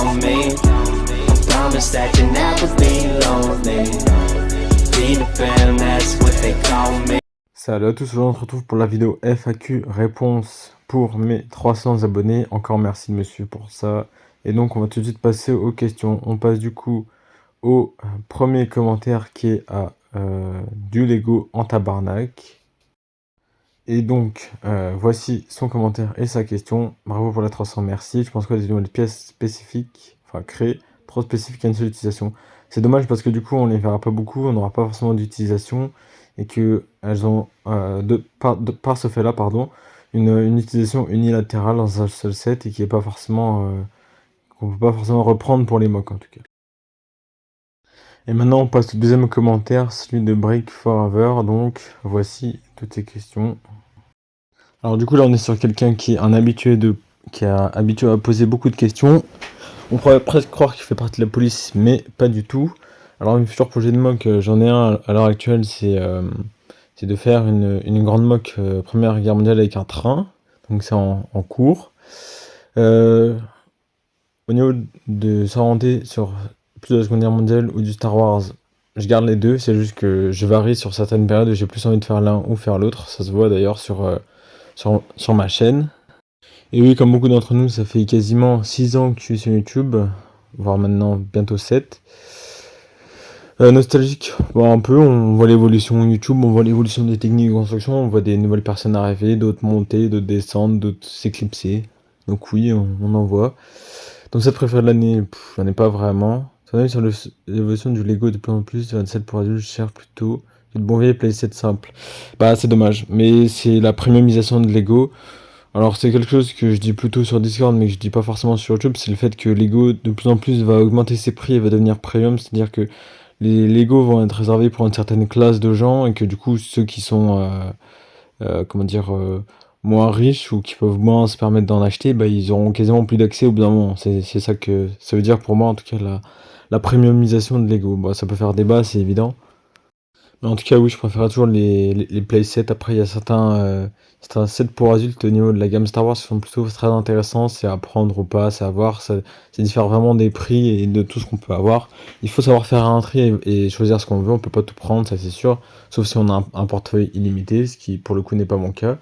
on me. Promise that you never be lonely. Peter Pan, that's what they call me. Salut à tous, aujourd'hui on se retrouve pour la vidéo FAQ réponse pour mes 300 abonnés. Encore merci de me suivre pour ça. Et donc on va tout de suite passer aux questions. On passe du coup au premier commentaire qui est à du Lego en tabarnak. Et donc voici son commentaire et sa question. Bravo pour la 300, merci. Je pense que des nouvelles pièces spécifiques, enfin créées, trop spécifiques à une seule utilisation. C'est dommage parce que du coup on les verra pas beaucoup, on n'aura pas forcément d'utilisation. Et que elles ont, par ce fait-là, pardon, une utilisation unilatérale dans un seul set et qui est pas forcément, qu'on peut pas forcément reprendre pour les mocks en tout cas. Et maintenant on passe au deuxième commentaire, celui de Break Forever. Donc voici toutes ces questions. Alors du coup là on est sur quelqu'un qui est un habitué qui a habitué à poser beaucoup de questions. On pourrait presque croire qu'il fait partie de la police, mais pas du tout. Alors un futur projet de mock, j'en ai un à l'heure actuelle, c'est de faire une grande mock Première Guerre mondiale avec un train. Donc c'est en cours. Au niveau de s'orienter sur plus de la Seconde Guerre mondiale ou du Star Wars, je garde les deux. C'est juste que je varie sur certaines périodes où j'ai plus envie de faire l'un ou faire l'autre. Ça se voit d'ailleurs sur ma chaîne. Et oui, comme beaucoup d'entre nous, ça fait quasiment 6 ans que je suis sur YouTube, voire maintenant bientôt 7. Nostalgique, bon, un peu, on voit l'évolution YouTube, on voit l'évolution des techniques de construction, on voit des nouvelles personnes arriver, d'autres monter, d'autres descendre, d'autres s'éclipser. Donc oui, on en voit. Donc ça préfère de l'année, j'en ai pas vraiment. Ça va sur l'évolution du Lego de plus en plus, 27 pour adultes, cher plutôt. Le bon vieil playset simple. Bah c'est dommage, mais c'est la premiumisation de Lego. Alors c'est quelque chose que je dis plutôt sur Discord mais que je dis pas forcément sur YouTube, c'est le fait que Lego de plus en plus va augmenter ses prix et va devenir premium, c'est-à-dire que les Lego vont être réservés pour une certaine classe de gens et que du coup ceux qui sont moins riches ou qui peuvent moins se permettre d'en acheter, bah, ils auront quasiment plus d'accès au bout d'un moment. C'est ça que ça veut dire pour moi en tout cas la premiumisation de Lego. Bah, ça peut faire débat, c'est évident. Mais en tout cas, oui, je préfère toujours les playsets. Après, il y a certains sets pour adultes au niveau de la gamme Star Wars qui sont plutôt très intéressants. C'est à prendre ou pas, c'est à voir. Ça diffère vraiment des prix et de tout ce qu'on peut avoir. Il faut savoir faire un tri et choisir ce qu'on veut. On peut pas tout prendre, ça c'est sûr. Sauf si on a un portefeuille illimité, ce qui pour le coup n'est pas mon cas.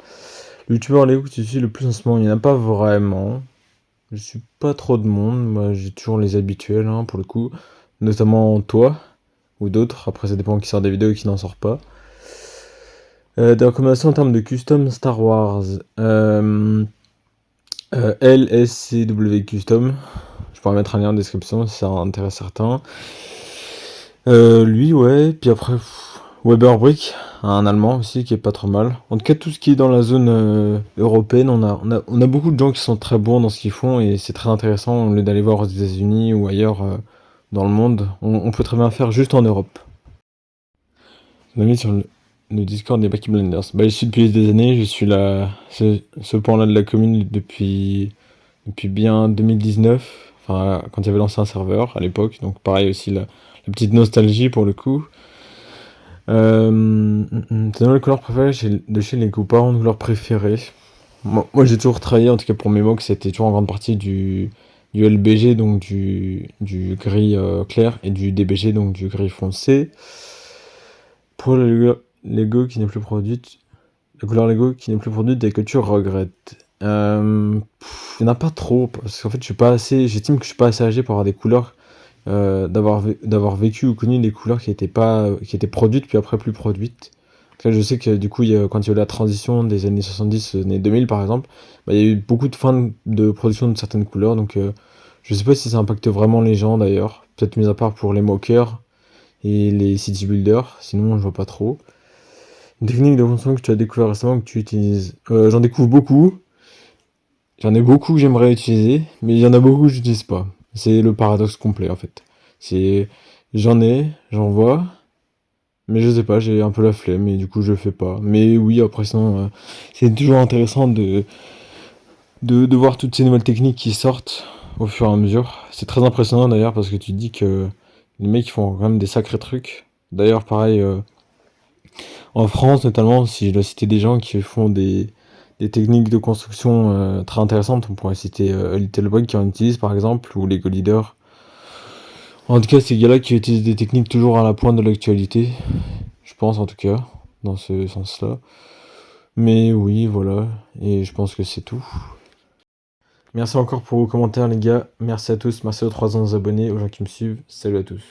Le youtubeur Lego que tu suis le plus en ce moment, il n'y en a pas vraiment. Je suis pas trop de monde. Moi, j'ai toujours les habituels, hein, pour le coup. Notamment toi ou d'autres, après ça dépend qui sort des vidéos et qui n'en sort pas. Des recommandations en termes de custom Star Wars, LSCW Custom, je pourrais mettre un lien en description si ça intéresse certains. Lui ouais, puis après Weber Brick, un allemand aussi qui est pas trop mal. En tout cas tout ce qui est dans la zone européenne, on a beaucoup de gens qui sont très bons dans ce qu'ils font et c'est très intéressant au lieu d'aller voir aux États-Unis ou ailleurs dans le monde. On peut très bien faire juste en Europe. On a mis sur le Discord des Backy Blenders. Bah, je suis depuis des années, je suis là, ce point-là de la commune depuis bien 2019. Enfin, quand il y avait lancé un serveur à l'époque. Donc, pareil aussi, la petite nostalgie pour le coup. C'est dans le couleur préféré de chez les copains, couleur préférée. Moi j'ai toujours travaillé, en tout cas pour mes mocks, c'était toujours en grande partie du LBG, donc du gris clair, et du DBG, donc du gris foncé. Pour le Lego qui n'est plus produite, la couleur Lego qui n'est plus produite et que tu regrettes. Il n'y en a pas trop, parce qu'en fait j'estime que je suis pas assez âgé pour avoir des couleurs, d'avoir vécu ou connu des couleurs qui étaient produites puis après plus produites. Là, je sais que du coup, quand il y a eu la transition des années 70 aux années 2000 par exemple, bah, il y a eu beaucoup de fins de production de certaines couleurs, donc je sais pas si ça impacte vraiment les gens d'ailleurs, peut-être mis à part pour les mockers et les city builders, sinon je vois pas trop. Une technique de construction que tu as découvert récemment que tu utilises. J'en découvre beaucoup. J'en ai beaucoup que j'aimerais utiliser, mais il y en a beaucoup que j'utilise pas. C'est le paradoxe complet en fait. J'en vois, mais je sais pas, j'ai un peu la flemme et du coup je le fais pas. Mais oui, après sinon, c'est toujours intéressant de voir toutes ces nouvelles techniques qui sortent au fur et à mesure. C'est très impressionnant d'ailleurs parce que tu te dis que les mecs font quand même des sacrés trucs. D'ailleurs, pareil, en France notamment, si je dois citer des gens qui font des des techniques de construction très intéressantes. On pourrait citer Little Brick qui en utilise par exemple, ou Lego Leader. En tout cas, ces gars-là qui utilisent des techniques toujours à la pointe de l'actualité, je pense en tout cas, dans ce sens-là. Mais oui, voilà, et je pense que c'est tout. Merci encore pour vos commentaires les gars, merci à tous, merci aux 300 abonnés, aux gens qui me suivent, salut à tous.